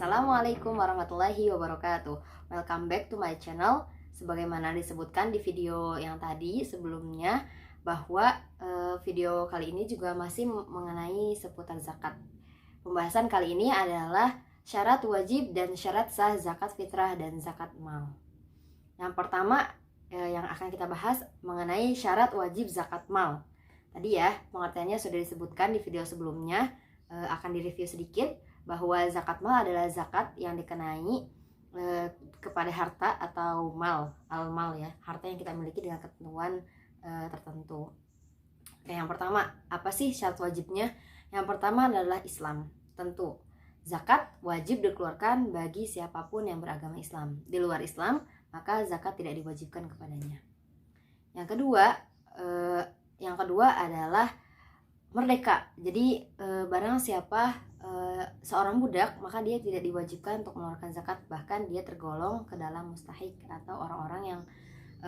Assalamualaikum warahmatullahi wabarakatuh. Welcome back to my channel. Sebagaimana disebutkan di video yang tadi sebelumnya, bahwa video kali ini juga masih mengenai seputar zakat. Pembahasan kali ini adalah syarat wajib dan syarat sah zakat fitrah dan zakat mal. Yang pertama yang akan kita bahas mengenai syarat wajib zakat mal. Tadi ya pengertiannya sudah disebutkan di video sebelumnya, akan direview sedikit bahwa zakat mal adalah zakat yang dikenai kepada harta atau al-mal ya, harta yang kita miliki dengan ketentuan tertentu. Oke, yang pertama, apa sih syarat wajibnya? Yang pertama adalah Islam. Tentu zakat wajib dikeluarkan bagi siapapun yang beragama Islam. Di luar Islam, maka zakat tidak diwajibkan kepadanya. Yang kedua adalah merdeka. Jadi barang siapa seorang budak, maka dia tidak diwajibkan untuk mengeluarkan zakat, bahkan dia tergolong ke dalam mustahik atau orang-orang yang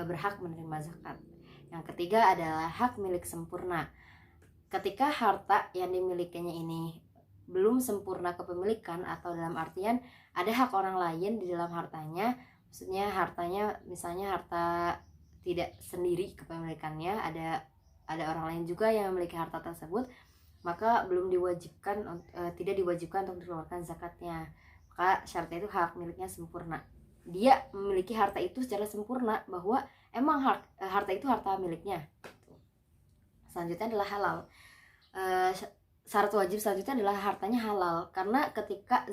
berhak menerima zakat. Yang ketiga adalah hak milik sempurna. Ketika harta yang dimilikinya ini belum sempurna kepemilikan, atau dalam artian ada hak orang lain di dalam hartanya, maksudnya hartanya misalnya harta tidak sendiri kepemilikannya, ada orang lain juga yang memiliki harta tersebut, maka belum tidak diwajibkan untuk dikeluarkan zakatnya. Maka syaratnya itu hak miliknya sempurna. Dia memiliki harta itu secara sempurna, bahwa emang harta itu harta miliknya. Selanjutnya adalah halal. Syarat wajib selanjutnya adalah hartanya halal, karena ketika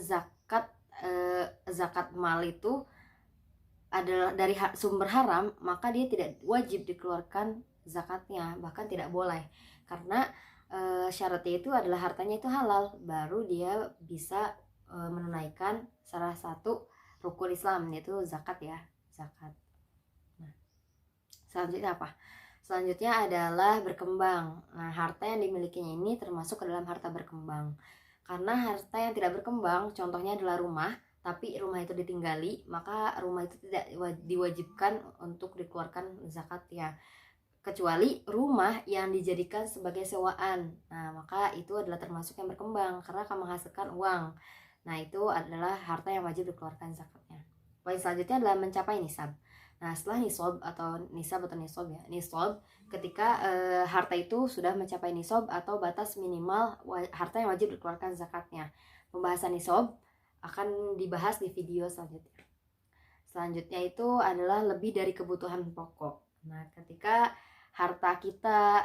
zakat mal itu adalah dari sumber haram, maka dia tidak wajib dikeluarkan zakatnya, bahkan tidak boleh, karena syaratnya itu adalah hartanya itu halal, baru dia bisa menunaikan salah satu rukun Islam, yaitu zakat ya, zakat. Nah, selanjutnya apa? Selanjutnya adalah berkembang. Nah, harta yang dimilikinya ini termasuk ke dalam harta berkembang, karena harta yang tidak berkembang, contohnya adalah rumah, tapi rumah itu ditinggali, maka rumah itu tidak diwajibkan untuk dikeluarkan zakat ya, kecuali rumah yang dijadikan sebagai sewaan. Nah, maka itu adalah termasuk yang berkembang karena akan menghasilkan uang. Nah, itu adalah harta yang wajib dikeluarkan zakatnya. Poin selanjutnya adalah mencapai nisab. Nah, setelah nisab ya, nisab ketika harta itu sudah mencapai nisab atau batas minimal harta yang wajib dikeluarkan zakatnya. Pembahasan nisab akan dibahas di video selanjutnya. Selanjutnya itu adalah lebih dari kebutuhan pokok. Nah, ketika harta kita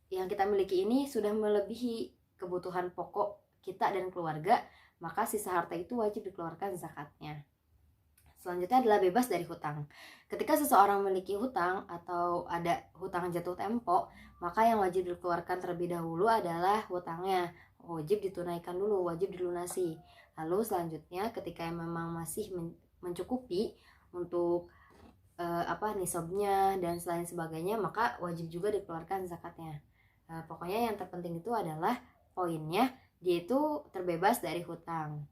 yang kita miliki ini sudah melebihi kebutuhan pokok kita dan keluarga, maka sisa harta itu wajib dikeluarkan zakatnya. Selanjutnya adalah bebas dari hutang. Ketika seseorang memiliki hutang atau ada hutang jatuh tempo, maka yang wajib dikeluarkan terlebih dahulu adalah hutangnya. Wajib ditunaikan dulu, wajib dilunasi. Lalu selanjutnya ketika memang masih mencukupi untuk nisabnya dan selain sebagainya, maka wajib juga dikeluarkan zakatnya. Pokoknya yang terpenting itu adalah poinnya, dia itu terbebas dari hutang.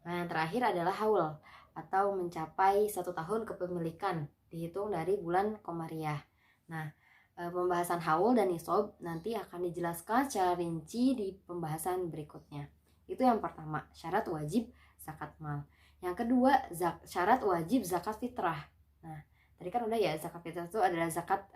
Nah, yang terakhir adalah haul atau mencapai 1 tahun kepemilikan dihitung dari bulan Komariah. Nah, pembahasan haul dan nisab nanti akan dijelaskan secara rinci di pembahasan berikutnya. Itu yang pertama, syarat wajib zakat mal. Yang kedua, syarat wajib zakat fitrah. Nah, tadi kan udah ya, zakat fitrah itu adalah zakat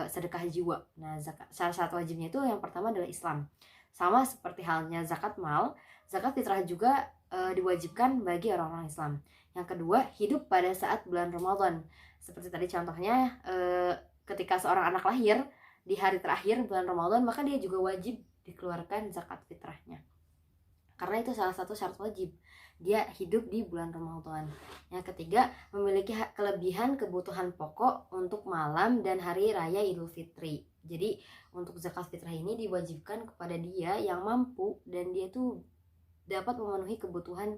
sedekah jiwa. Nah, syarat wajibnya itu yang pertama adalah Islam. Sama seperti halnya zakat mal, zakat fitrah juga diwajibkan bagi orang-orang Islam. Yang kedua, hidup pada saat bulan Ramadan. Seperti tadi contohnya, ketika seorang anak lahir di hari terakhir bulan Ramadan, maka dia juga wajib dikeluarkan zakat fitrahnya. Karena itu salah satu syarat wajib, dia hidup di bulan Ramadan. Yang ketiga, memiliki kelebihan kebutuhan pokok untuk malam dan hari raya Idul Fitri. Jadi untuk zakat fitrah ini diwajibkan kepada dia yang mampu dan dia tuh dapat memenuhi kebutuhan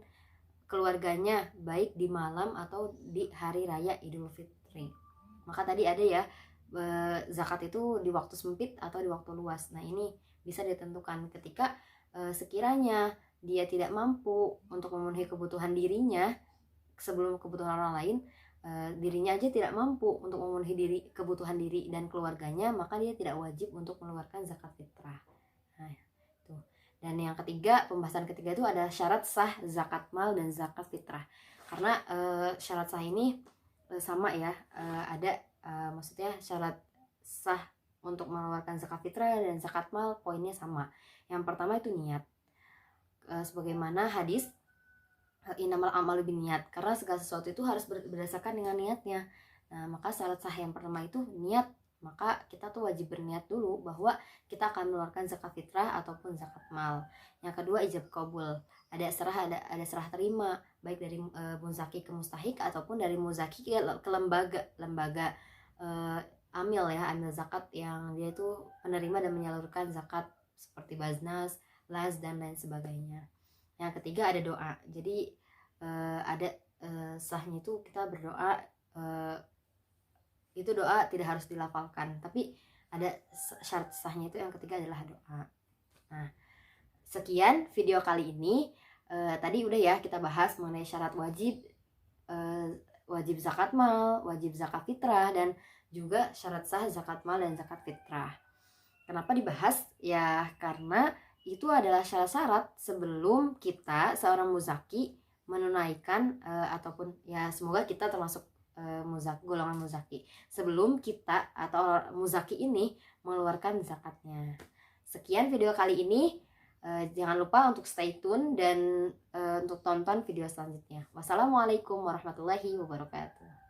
keluarganya baik di malam atau di hari raya Idul Fitri. Maka tadi ada ya, zakat itu di waktu sempit atau di waktu luas. Nah, ini bisa ditentukan ketika sekiranya dia tidak mampu untuk memenuhi kebutuhan dirinya sebelum kebutuhan orang lain, dirinya aja tidak mampu untuk memenuhi kebutuhan diri dan keluarganya, maka dia tidak wajib untuk mengeluarkan zakat fitrah. Nah, itu. Dan yang ketiga, pembahasan ketiga itu ada syarat sah zakat mal dan zakat fitrah. Karena syarat sah ini sama ya, maksudnya syarat sah untuk mengeluarkan zakat fitrah dan zakat mal poinnya sama. Yang pertama itu niat, sebagaimana hadis innamal a'malu binniyat, karena segala sesuatu itu harus berdasarkan dengan niatnya. Nah, maka syarat sah yang pertama itu niat. Maka kita tuh wajib berniat dulu bahwa kita akan mengeluarkan zakat fitrah ataupun zakat mal. Yang kedua ijab kabul, ada serah terima, baik dari muzaki ke mustahik ataupun dari muzaki ke lembaga amil ya, amil zakat yang dia itu penerima dan menyalurkan zakat seperti Baznas, Las dan lain sebagainya. Yang ketiga ada doa. Jadi ada sahnya itu kita berdoa, itu doa tidak harus dilafalkan, tapi ada syarat sahnya itu yang ketiga adalah doa. Nah, sekian video kali ini. Tadi udah ya kita bahas mengenai syarat wajib zakat mal, wajib zakat fitrah, dan juga syarat sah zakat mal dan zakat fitrah. Kenapa dibahas? Ya karena itu adalah syarat-syarat sebelum kita seorang muzaki menunaikan ataupun ya semoga kita termasuk golongan muzaki sebelum kita atau muzaki ini mengeluarkan zakatnya. Sekian video kali ini. Jangan lupa untuk stay tune dan untuk tonton video selanjutnya. Wassalamualaikum warahmatullahi wabarakatuh.